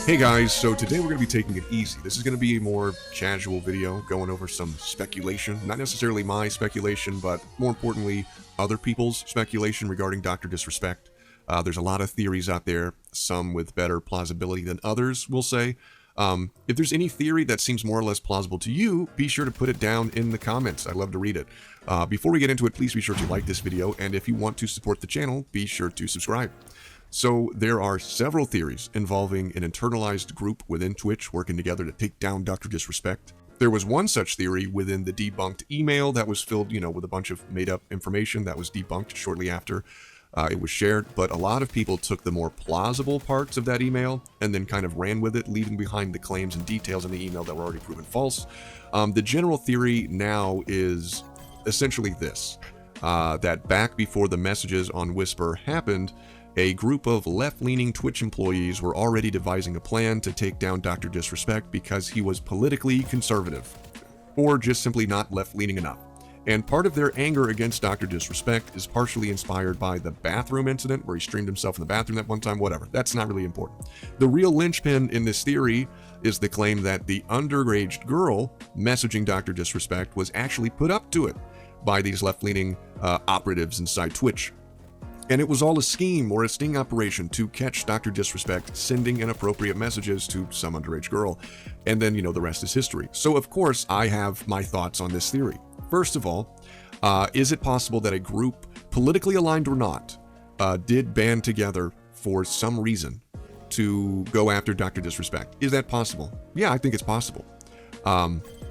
Hey guys, so today we're going to be taking it easy. This is going to be a more casual video going over some speculation, not necessarily my speculation, but more importantly, other people's speculation regarding Dr. Disrespect. There's a lot of theories out there, some with better plausibility than others, we'll say. If there's any theory that seems more or less plausible to you, be sure to put it down in the comments. I'd love to read it. Before we get into it, please be sure to like this video, and if you want to support the channel, be sure to subscribe. So there are several theories involving an internalized group within Twitch working together to take down Dr. Disrespect. There was one such theory within the debunked email that was filled, with a bunch of made-up information that was debunked shortly after it was shared, but a lot of people took the more plausible parts of that email and then kind of ran with it, leaving behind the claims and details in the email that were already proven false. The general theory now is essentially this, that back before the messages on Whisper happened, a group of left-leaning Twitch employees were already devising a plan to take down Dr. Disrespect because he was politically conservative, or just simply not left-leaning enough. And part of their anger against Dr. Disrespect is partially inspired by the bathroom incident where he streamed himself in the bathroom that one time, whatever. That's not really important. The real linchpin in this theory is the claim that the underage girl messaging Dr. Disrespect was actually put up to it by these left-leaning operatives inside Twitch. And it was all a scheme or a sting operation to catch Dr. Disrespect sending inappropriate messages to some underage girl. And then, the rest is history. So, of course, I have my thoughts on this theory. First of all, is it possible that a group, politically aligned or not, did band together for some reason to go after Dr. Disrespect? Is that possible? Yeah, I think it's possible.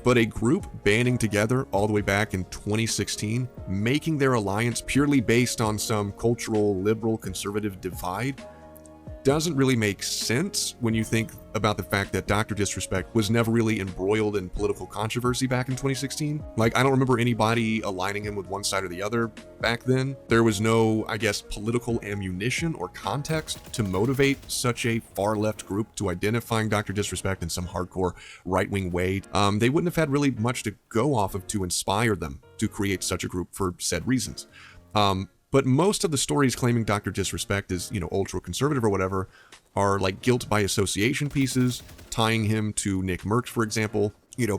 But a group banding together all the way back in 2016, making their alliance purely based on some cultural, liberal, conservative divide, doesn't really make sense when you think about the fact that Dr. Disrespect was never really embroiled in political controversy back in 2016. Like, I don't remember anybody aligning him with one side or the other back then. There was no, political ammunition or context to motivate such a far-left group to identifying Dr. Disrespect in some hardcore right-wing way. They wouldn't have had really much to go off of to inspire them to create such a group for said reasons. But most of the stories claiming Dr. Disrespect is, ultra-conservative or whatever, are like guilt by association pieces, tying him to Nick Merckx, for example.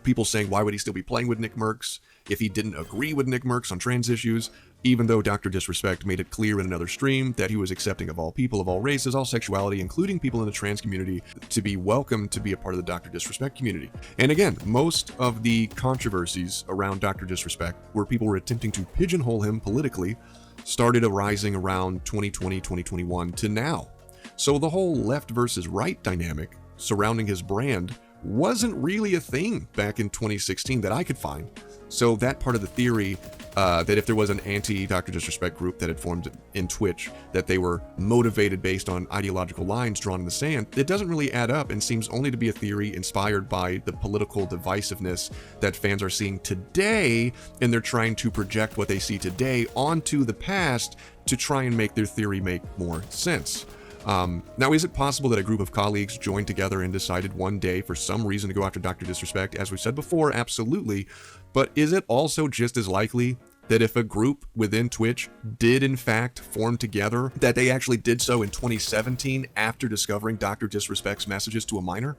People saying, why would he still be playing with Nick Merckx if he didn't agree with Nick Merckx on trans issues, even though Dr. Disrespect made it clear in another stream that he was accepting of all people, of all races, all sexuality, including people in the trans community, to be welcome to be a part of the Dr. Disrespect community. And again, most of the controversies around Dr. Disrespect, where people were attempting to pigeonhole him politically, started arising around 2020, 2021 to now. So the whole left versus right dynamic surrounding his brand wasn't really a thing back in 2016 that I could find. So that part of the theory, that if there was an anti-Dr. Disrespect group that had formed in Twitch, that they were motivated based on ideological lines drawn in the sand, it doesn't really add up and seems only to be a theory inspired by the political divisiveness that fans are seeing today, and they're trying to project what they see today onto the past to try and make their theory make more sense. Now, is it possible that a group of colleagues joined together and decided one day for some reason to go after Dr. Disrespect? As we said before, absolutely. But is it also just as likely that if a group within Twitch did in fact form together, that they actually did so in 2017 after discovering Dr. Disrespect's messages to a minor?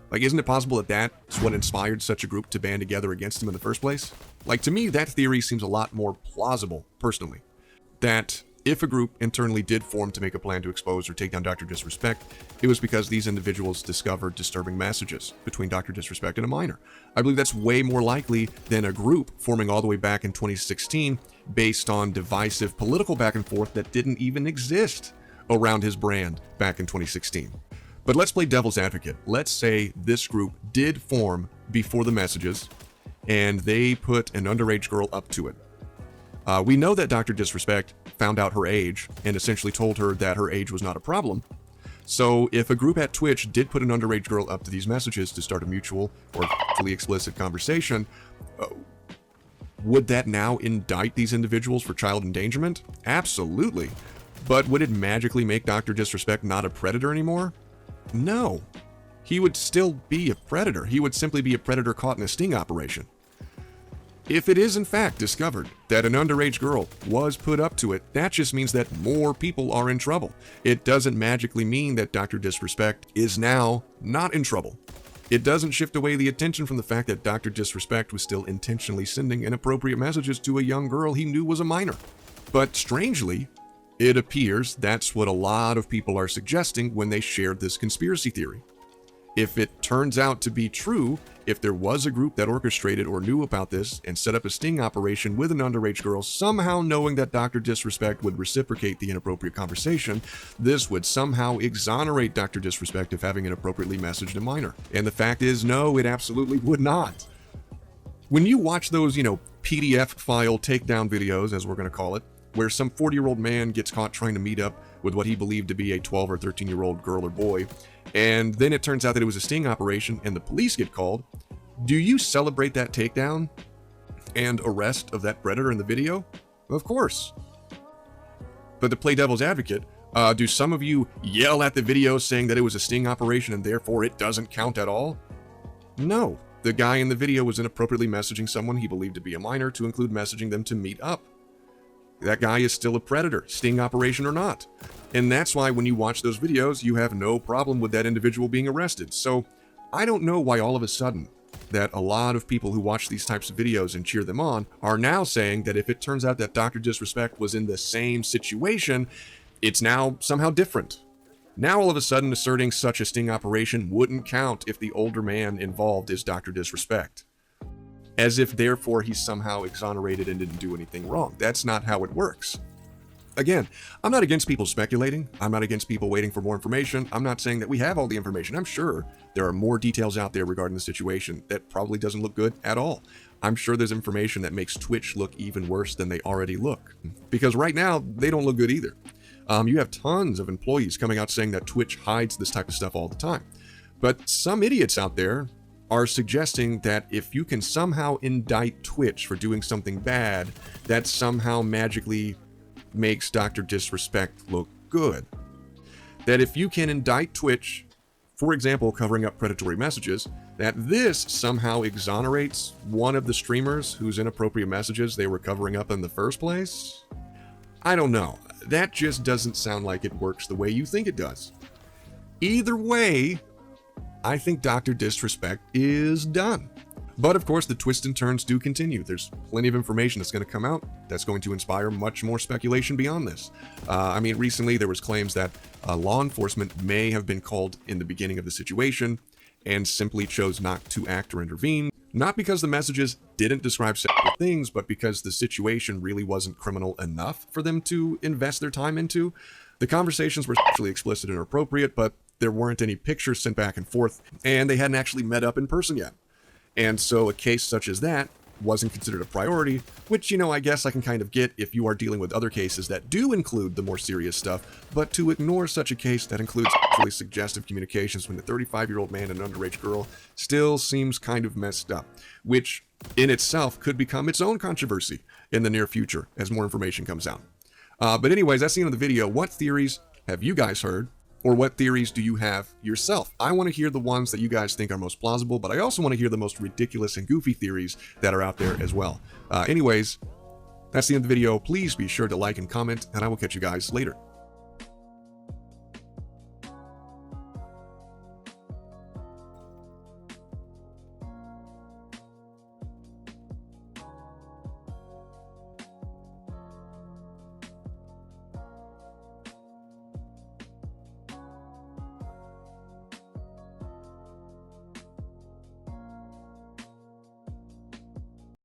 Like, isn't it possible that that's what inspired such a group to band together against him in the first place? Like, to me, that theory seems a lot more plausible, personally. That if a group internally did form to make a plan to expose or take down Dr. Disrespect, it was because these individuals discovered disturbing messages between Dr. Disrespect and a minor. I believe that's way more likely than a group forming all the way back in 2016 based on divisive political back and forth that didn't even exist around his brand back in 2016. But let's play devil's advocate. Let's say this group did form before the messages and they put an underage girl up to it. We know that Dr. Disrespect found out her age and essentially told her that her age was not a problem. So if a group at Twitch did put an underage girl up to these messages to start a mutual or fully explicit conversation, would that now indict these individuals for child endangerment? Absolutely. But would it magically make Dr. Disrespect not a predator anymore? No. He would still be a predator. He would simply be a predator caught in a sting operation. If it is in fact discovered that an underage girl was put up to it, that just means that more people are in trouble. It doesn't magically mean that Dr. Disrespect is now not in trouble. It doesn't shift away the attention from the fact that Dr. Disrespect was still intentionally sending inappropriate messages to a young girl he knew was a minor. But strangely, it appears that's what a lot of people are suggesting when they shared this conspiracy theory. If it turns out to be true, if there was a group that orchestrated or knew about this and set up a sting operation with an underage girl, somehow knowing that Dr. Disrespect would reciprocate the inappropriate conversation, this would somehow exonerate Dr. Disrespect of having inappropriately messaged a minor. And the fact is, no, it absolutely would not. When you watch those, PDF file takedown videos, as we're going to call it, where some 40-year-old man gets caught trying to meet up with what he believed to be a 12 or 13-year-old girl or boy, and then it turns out that it was a sting operation and the police get called, do you celebrate that takedown and arrest of that predator in the video? Of course. But to play devil's advocate, do some of you yell at the video saying that it was a sting operation and therefore it doesn't count at all? No. The guy in the video was inappropriately messaging someone he believed to be a minor, to include messaging them to meet up. That guy is still a predator, sting operation or not. And that's why when you watch those videos, you have no problem with that individual being arrested. So I don't know why all of a sudden that a lot of people who watch these types of videos and cheer them on are now saying that if it turns out that Dr. Disrespect was in the same situation, it's now somehow different. Now all of a sudden asserting such a sting operation wouldn't count if the older man involved is Dr. Disrespect. As if therefore he's somehow exonerated and didn't do anything wrong. That's not how it works. Again, I'm not against people speculating. I'm not against people waiting for more information. I'm not saying that we have all the information. I'm sure there are more details out there regarding the situation that probably doesn't look good at all. I'm sure there's information that makes Twitch look even worse than they already look. Because right now, they don't look good either. You have tons of employees coming out saying that Twitch hides this type of stuff all the time. But some idiots out there are suggesting that if you can somehow indict Twitch for doing something bad, that somehow magically makes Dr. Disrespect look good. That if you can indict Twitch, for example, covering up predatory messages, that this somehow exonerates one of the streamers whose inappropriate messages they were covering up in the first place? I don't know. That just doesn't sound like it works the way you think it does. Either way, I think Dr. Disrespect is done. But of course, the twists and turns do continue. There's plenty of information that's going to come out that's going to inspire much more speculation beyond this. Recently there was claims that law enforcement may have been called in the beginning of the situation and simply chose not to act or intervene. Not because the messages didn't describe sexual things, but because the situation really wasn't criminal enough for them to invest their time into. The conversations were sexually explicit and inappropriate, but there weren't any pictures sent back and forth, and they hadn't actually met up in person yet. And so a case such as that wasn't considered a priority, which, I guess I can kind of get if you are dealing with other cases that do include the more serious stuff, but to ignore such a case that includes sexually suggestive communications between a 35-year-old man and an underage girl still seems kind of messed up, which in itself could become its own controversy in the near future as more information comes out. But anyways, that's the end of the video. What theories have you guys heard? Or what theories do you have yourself? I want to hear the ones that you guys think are most plausible, but I also want to hear the most ridiculous and goofy theories that are out there as well. Anyways, that's the end of the video. Please be sure to like and comment, and I will catch you guys later.